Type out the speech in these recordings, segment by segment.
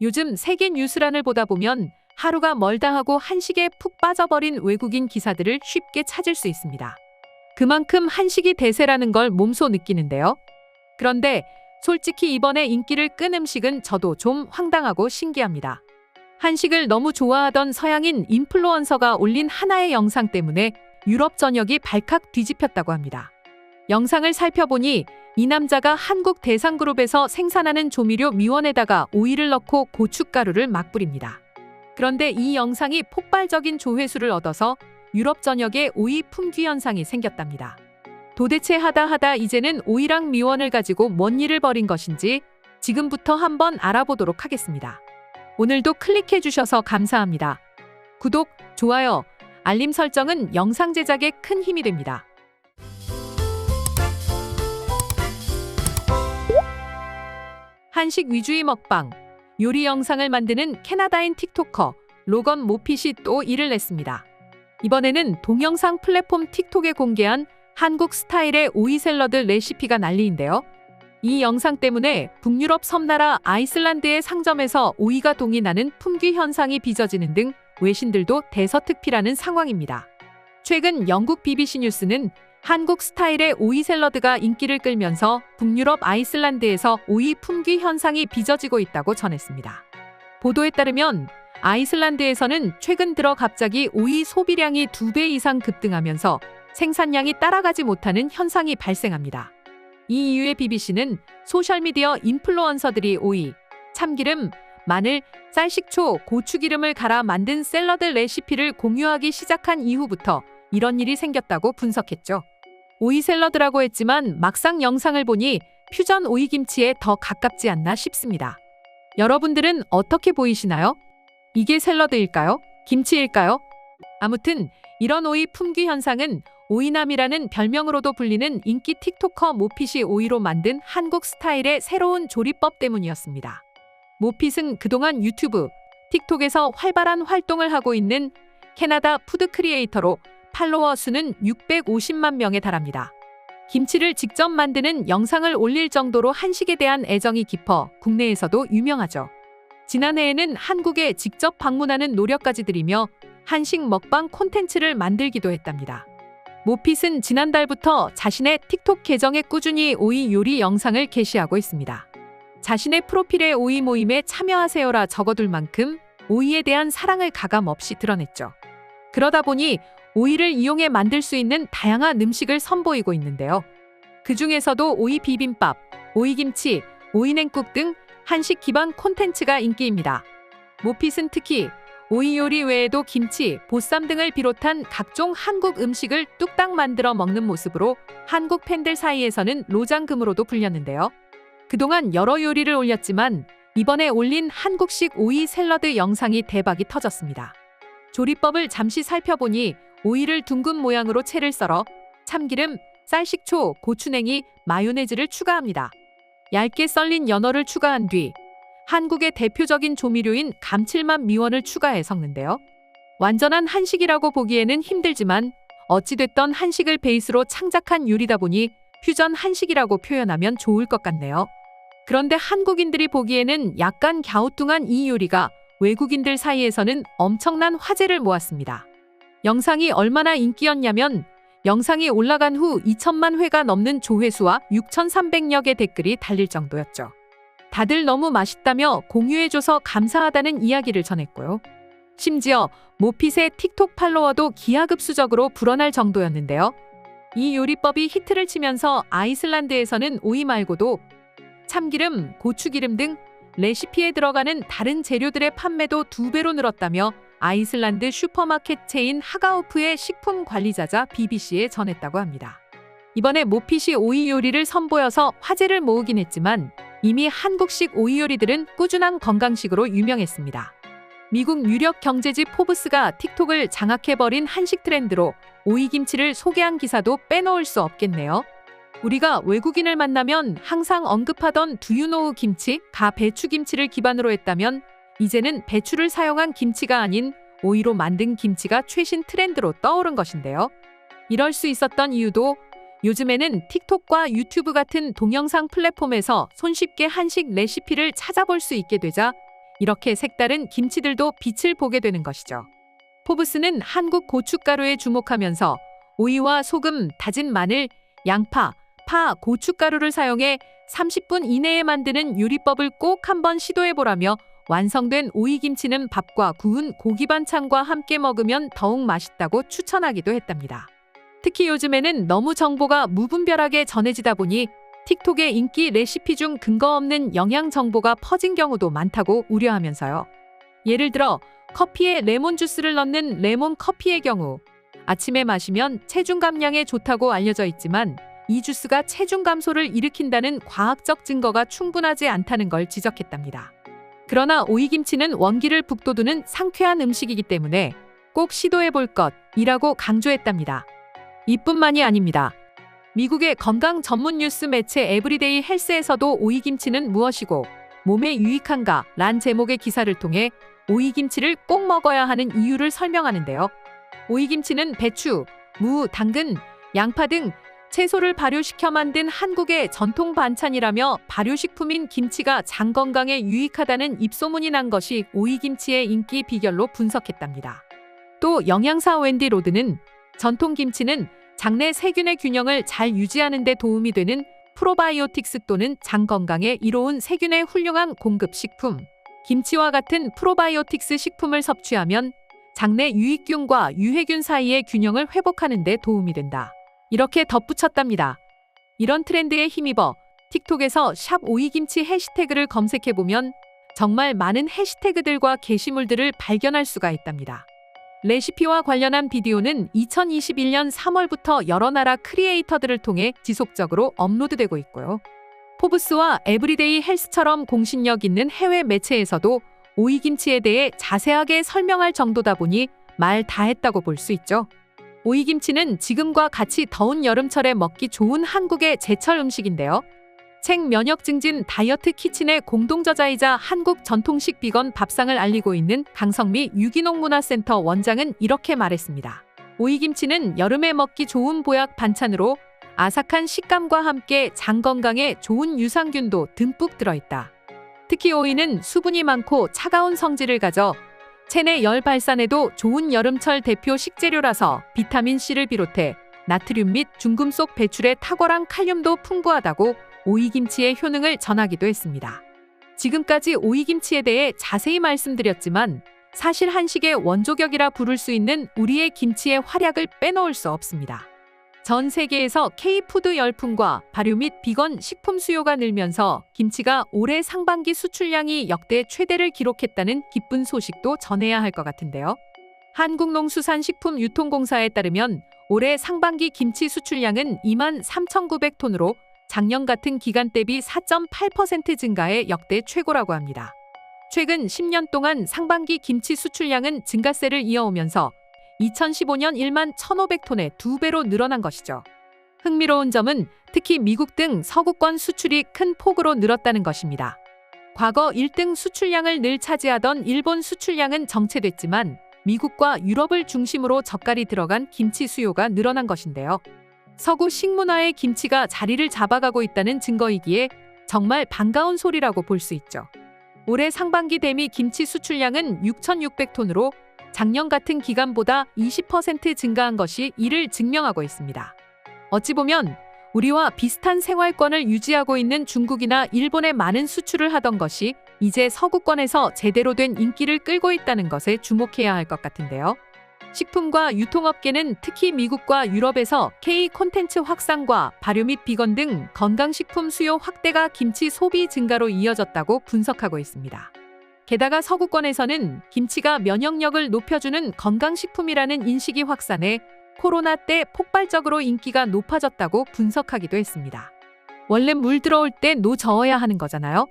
요즘 세계 뉴스란을 보다 보면 하루가 멀다 하고 한식에 푹 빠져버린 외국인 기사들을 쉽게 찾을 수 있습니다. 그만큼 한식이 대세라는 걸 몸소 느끼는데요. 그런데 솔직히 이번에 인기를 끈 음식은 저도 좀 황당하고 신기합니다. 한식을 너무 좋아하던 서양인 인플루언서가 올린 하나의 영상 때문에 유럽 전역이 발칵 뒤집혔다고 합니다. 영상을 살펴보니 이 남자가 한국 대상그룹에서 생산하는 조미료 미원에다가 오이를 넣고 고춧가루를 막 뿌립니다. 그런데 이 영상이 폭발적인 조회수를 얻어서 유럽 전역에 오이 품귀 현상이 생겼답니다. 도대체 하다 이제는 오이랑 미원을 가지고 뭔 일을 벌인 것인지 지금부터 한번 알아보도록 하겠습니다. 오늘도 클릭해 주셔서 감사합니다. 구독, 좋아요, 알림 설정은 영상 제작에 큰 힘이 됩니다. 한식 위주의 먹방, 요리 영상을 만드는 캐나다인 틱토커 로건 모핏이 또 일을 냈습니다. 이번에는 동영상 플랫폼 틱톡에 공개한 한국 스타일의 오이 샐러드 레시피가 난리인데요. 이 영상 때문에 북유럽 섬나라 아이슬란드의 상점에서 오이가 동이 나는 품귀 현상이 빚어지는 등 외신들도 대서특필하는 상황입니다. 최근 영국 BBC 뉴스는 한국 스타일의 오이 샐러드가 인기를 끌면서 북유럽 아이슬란드에서 오이 품귀 현상이 빚어지고 있다고 전했습니다. 보도에 따르면 아이슬란드에서는 최근 들어 갑자기 오이 소비량이 2배 이상 급등하면서 생산량이 따라가지 못하는 현상이 발생합니다. 이 이유에 BBC는 소셜미디어 인플루언서들이 오이, 참기름, 마늘, 쌀식초, 고추기름을 갈아 만든 샐러드 레시피를 공유하기 시작한 이후부터 이런 일이 생겼다고 분석했죠. 오이 샐러드라고 했지만 막상 영상을 보니 퓨전 오이김치에 더 가깝지 않나 싶습니다. 여러분들은 어떻게 보이시나요? 이게 샐러드일까요? 김치일까요? 아무튼 이런 오이 품귀 현상은 오이남이라는 별명으로도 불리는 인기 틱토커 모핏이 오이로 만든 한국 스타일의 새로운 조리법 때문이었습니다. 모핏은 그동안 유튜브, 틱톡에서 활발한 활동을 하고 있는 캐나다 푸드 크리에이터로 팔로워 수는 650만 명에 달합니다. 김치를 직접 만드는 영상을 올릴 정도로 한식에 대한 애정이 깊어 국내에서도 유명하죠. 지난해에는 한국에 직접 방문하는 노력까지 들이며 한식 먹방 콘텐츠를 만들기도 했답니다. 모핏은 지난달부터 자신의 틱톡 계정에 꾸준히 오이 요리 영상을 게시하고 있습니다. 자신의 프로필에 오이 모임에 참여하세요라 적어둘 만큼 오이에 대한 사랑을 가감없이 드러냈죠. 그러다 보니 오이를 이용해 만들 수 있는 다양한 음식을 선보이고 있는데요. 그 중에서도 오이 비빔밥, 오이김치, 오이냉국 등 한식 기반 콘텐츠가 인기입니다. 모핏은 특히 오이 요리 외에도 김치, 보쌈 등을 비롯한 각종 한국 음식을 뚝딱 만들어 먹는 모습으로 한국 팬들 사이에서는 로장금으로도 불렸는데요. 그동안 여러 요리를 올렸지만 이번에 올린 한국식 오이 샐러드 영상이 대박이 터졌습니다. 조리법을 잠시 살펴보니 오이를 둥근 모양으로 채를 썰어 참기름, 쌀식초, 고추냉이, 마요네즈를 추가합니다. 얇게 썰린 연어를 추가한 뒤 한국의 대표적인 조미료인 감칠맛 미원을 추가해 섞는데요. 완전한 한식이라고 보기에는 힘들지만 어찌됐던 한식을 베이스로 창작한 요리다 보니 퓨전 한식이라고 표현하면 좋을 것 같네요. 그런데 한국인들이 보기에는 약간 갸우뚱한 이 요리가 외국인들 사이에서는 엄청난 화제를 모았습니다. 영상이 얼마나 인기였냐면 영상이 올라간 후 2천만 회가 넘는 조회수와 6,300여 개 댓글이 달릴 정도였죠. 다들 너무 맛있다며 공유해줘서 감사하다는 이야기를 전했고요. 심지어 모핏의 틱톡 팔로워도 기하급수적으로 불어날 정도였는데요. 이 요리법이 히트를 치면서 아이슬란드에서는 오이 말고도 참기름, 고추기름 등 레시피에 들어가는 다른 재료들의 판매도 2배로 늘었다며 아이슬란드 슈퍼마켓 체인 하가우프의 식품 관리자자 BBC에 전했다고 합니다. 이번에 모핏이 오이 요리를 선보여서 화제를 모으긴 했지만 이미 한국식 오이 요리들은 꾸준한 건강식으로 유명했습니다. 미국 유력 경제지 포브스가 틱톡을 장악해버린 한식 트렌드로 오이김치를 소개한 기사도 빼놓을 수 없겠네요. 우리가 외국인을 만나면 항상 언급하던 두유노우 김치, 가배추김치를 기반으로 했다면 이제는 배추를 사용한 김치가 아닌 오이로 만든 김치가 최신 트렌드로 떠오른 것인데요. 이럴 수 있었던 이유도 요즘에는 틱톡과 유튜브 같은 동영상 플랫폼에서 손쉽게 한식 레시피를 찾아볼 수 있게 되자 이렇게 색다른 김치들도 빛을 보게 되는 것이죠. 포브스는 한국 고춧가루에 주목하면서 오이와 소금, 다진 마늘, 양파, 파, 고춧가루를 사용해 30분 이내에 만드는 요리법을 꼭 한번 시도해보라며 완성된 오이김치는 밥과 구운 고기 반찬과 함께 먹으면 더욱 맛있다고 추천하기도 했답니다. 특히 요즘에는 너무 정보가 무분별하게 전해지다 보니 틱톡의 인기 레시피 중 근거 없는 영양 정보가 퍼진 경우도 많다고 우려하면서요. 예를 들어 커피에 레몬 주스를 넣는 레몬 커피의 경우 아침에 마시면 체중 감량에 좋다고 알려져 있지만 이 주스가 체중 감소를 일으킨다는 과학적 증거가 충분하지 않다는 걸 지적했답니다. 그러나 오이김치는 원기를 북돋우는 상쾌한 음식이기 때문에 꼭 시도해볼 것이라고 강조했답니다. 이뿐만이 아닙니다. 미국의 건강 전문 뉴스 매체 에브리데이 헬스에서도 오이김치는 무엇이고 몸에 유익한가? 란 제목의 기사를 통해 오이김치를 꼭 먹어야 하는 이유를 설명하는데요. 오이김치는 배추, 무, 당근, 양파 등 채소를 발효시켜 만든 한국의 전통 반찬이라며 발효식품인 김치가 장 건강에 유익하다는 입소문이 난 것이 오이김치의 인기 비결로 분석했답니다. 또 영양사 웬디 로드는 전통 김치는 장내 세균의 균형을 잘 유지하는 데 도움이 되는 프로바이오틱스 또는 장 건강에 이로운 세균의 훌륭한 공급 식품, 김치와 같은 프로바이오틱스 식품을 섭취하면 장내 유익균과 유해균 사이의 균형을 회복하는 데 도움이 된다. 이렇게 덧붙였답니다. 이런 트렌드에 힘입어 틱톡에서 샵 오이김치 해시태그를 검색해보면 정말 많은 해시태그들과 게시물들을 발견할 수가 있답니다. 레시피와 관련한 비디오는 2021년 3월부터 여러 나라 크리에이터들을 통해 지속적으로 업로드되고 있고요. 포브스와 에브리데이 헬스처럼 공신력 있는 해외 매체에서도 오이김치에 대해 자세하게 설명할 정도다 보니 말 다 했다고 볼 수 있죠. 오이김치는 지금과 같이 더운 여름철에 먹기 좋은 한국의 제철 음식인데요. 책 면역 증진 다이어트 키친의 공동저자이자 한국 전통식 비건 밥상을 알리고 있는 강성미 유기농 문화센터 원장은 이렇게 말했습니다. 오이김치는 여름에 먹기 좋은 보약 반찬으로 아삭한 식감과 함께 장 건강에 좋은 유산균도 듬뿍 들어있다. 특히 오이는 수분이 많고 차가운 성질을 가져 체내 열 발산에도 좋은 여름철 대표 식재료라서 비타민C를 비롯해 나트륨 및 중금속 배출에 탁월한 칼륨도 풍부하다고 오이김치의 효능을 전하기도 했습니다. 지금까지 오이김치에 대해 자세히 말씀드렸지만 사실 한식의 원조격이라 부를 수 있는 우리의 김치의 활약을 빼놓을 수 없습니다. 전 세계에서 K푸드 열풍과 발효 및 비건 식품 수요가 늘면서 김치가 올해 상반기 수출량이 역대 최대를 기록했다는 기쁜 소식도 전해야 할 것 같은데요. 한국농수산식품유통공사에 따르면 올해 상반기 김치 수출량은 23,900톤으로 작년 같은 기간 대비 4.8% 증가해 역대 최고라고 합니다. 최근 10년 동안 상반기 김치 수출량은 증가세를 이어오면서 2015년 11,500톤에 2배로 늘어난 것이죠. 흥미로운 점은 특히 미국 등 서구권 수출이 큰 폭으로 늘었다는 것입니다. 과거 1등 수출량을 늘 차지하던 일본 수출량은 정체됐지만 미국과 유럽을 중심으로 젓갈이 들어간 김치 수요가 늘어난 것인데요. 서구 식문화의 김치가 자리를 잡아가고 있다는 증거이기에 정말 반가운 소리라고 볼 수 있죠. 올해 상반기 대미 김치 수출량은 6,600톤으로 작년 같은 기간보다 20% 증가한 것이 이를 증명하고 있습니다. 어찌 보면 우리와 비슷한 생활권을 유지하고 있는 중국이나 일본에 많은 수출을 하던 것이 이제 서구권에서 제대로 된 인기를 끌고 있다는 것에 주목해야 할 것 같은데요. 식품과 유통업계는 특히 미국과 유럽에서 K 콘텐츠 확산과 발효 및 비건 등 건강식품 수요 확대가 김치 소비 증가로 이어졌다고 분석하고 있습니다. 게다가 서구권에서는 김치가 면역력을 높여주는 건강식품이라는 인식이 확산해 코로나 때 폭발적으로 인기가 높아졌다고 분석하기도 했습니다. 원래 물 들어올 때 노 저어야 하는 거잖아요.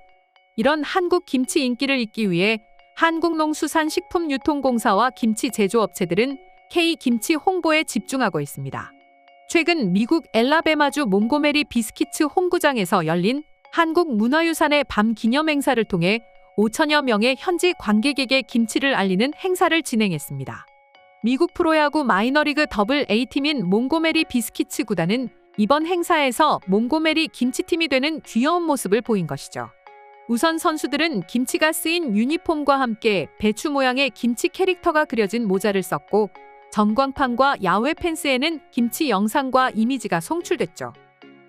이런 한국 김치 인기를 잇기 위해 한국농수산식품유통공사와 김치 제조업체들은 K-김치 홍보에 집중하고 있습니다. 최근 미국 엘라베마주 몽고메리 비스키츠 홈구장에서 열린 한국 문화유산의 밤 기념 행사를 통해 5천여 명의 현지 관객에게 김치를 알리는 행사를 진행했습니다. 미국 프로야구 마이너리그 AA 팀인 몽고메리 비스키츠 구단은 이번 행사에서 몽고메리 김치팀이 되는 귀여운 모습을 보인 것이죠. 우선 선수들은 김치가 쓰인 유니폼과 함께 배추 모양의 김치 캐릭터가 그려진 모자를 썼고 전광판과 야외 펜스에는 김치 영상과 이미지가 송출됐죠.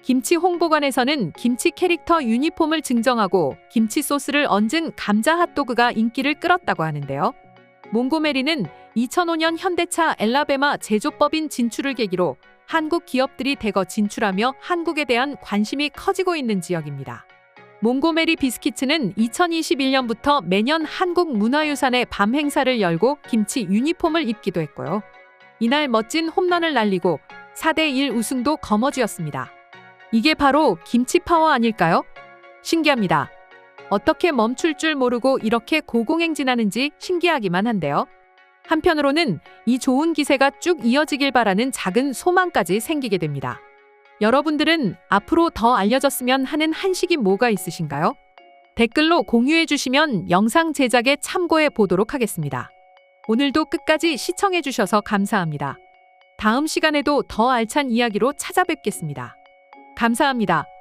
김치 홍보관에서는 김치 캐릭터 유니폼을 증정하고 김치 소스를 얹은 감자 핫도그가 인기를 끌었다고 하는데요. 몽고메리는 2005년 현대차 엘라베마 제조법인 진출을 계기로 한국 기업들이 대거 진출하며 한국에 대한 관심이 커지고 있는 지역입니다. 몽고메리 비스킷은 2021년부터 매년 한국 문화유산의 밤 행사를 열고 김치 유니폼을 입기도 했고요. 이날 멋진 홈런을 날리고 4대1 우승도 거머쥐었습니다. 이게 바로 김치 파워 아닐까요? 신기합니다. 어떻게 멈출 줄 모르고 이렇게 고공행진하는지 신기하기만 한데요. 한편으로는 이 좋은 기세가 쭉 이어지길 바라는 작은 소망까지 생기게 됩니다. 여러분들은 앞으로 더 알려졌으면 하는 한식이 뭐가 있으신가요? 댓글로 공유해 주시면 영상 제작에 참고해 보도록 하겠습니다. 오늘도 끝까지 시청해 주셔서 감사합니다. 다음 시간에도 더 알찬 이야기로 찾아뵙겠습니다. 감사합니다.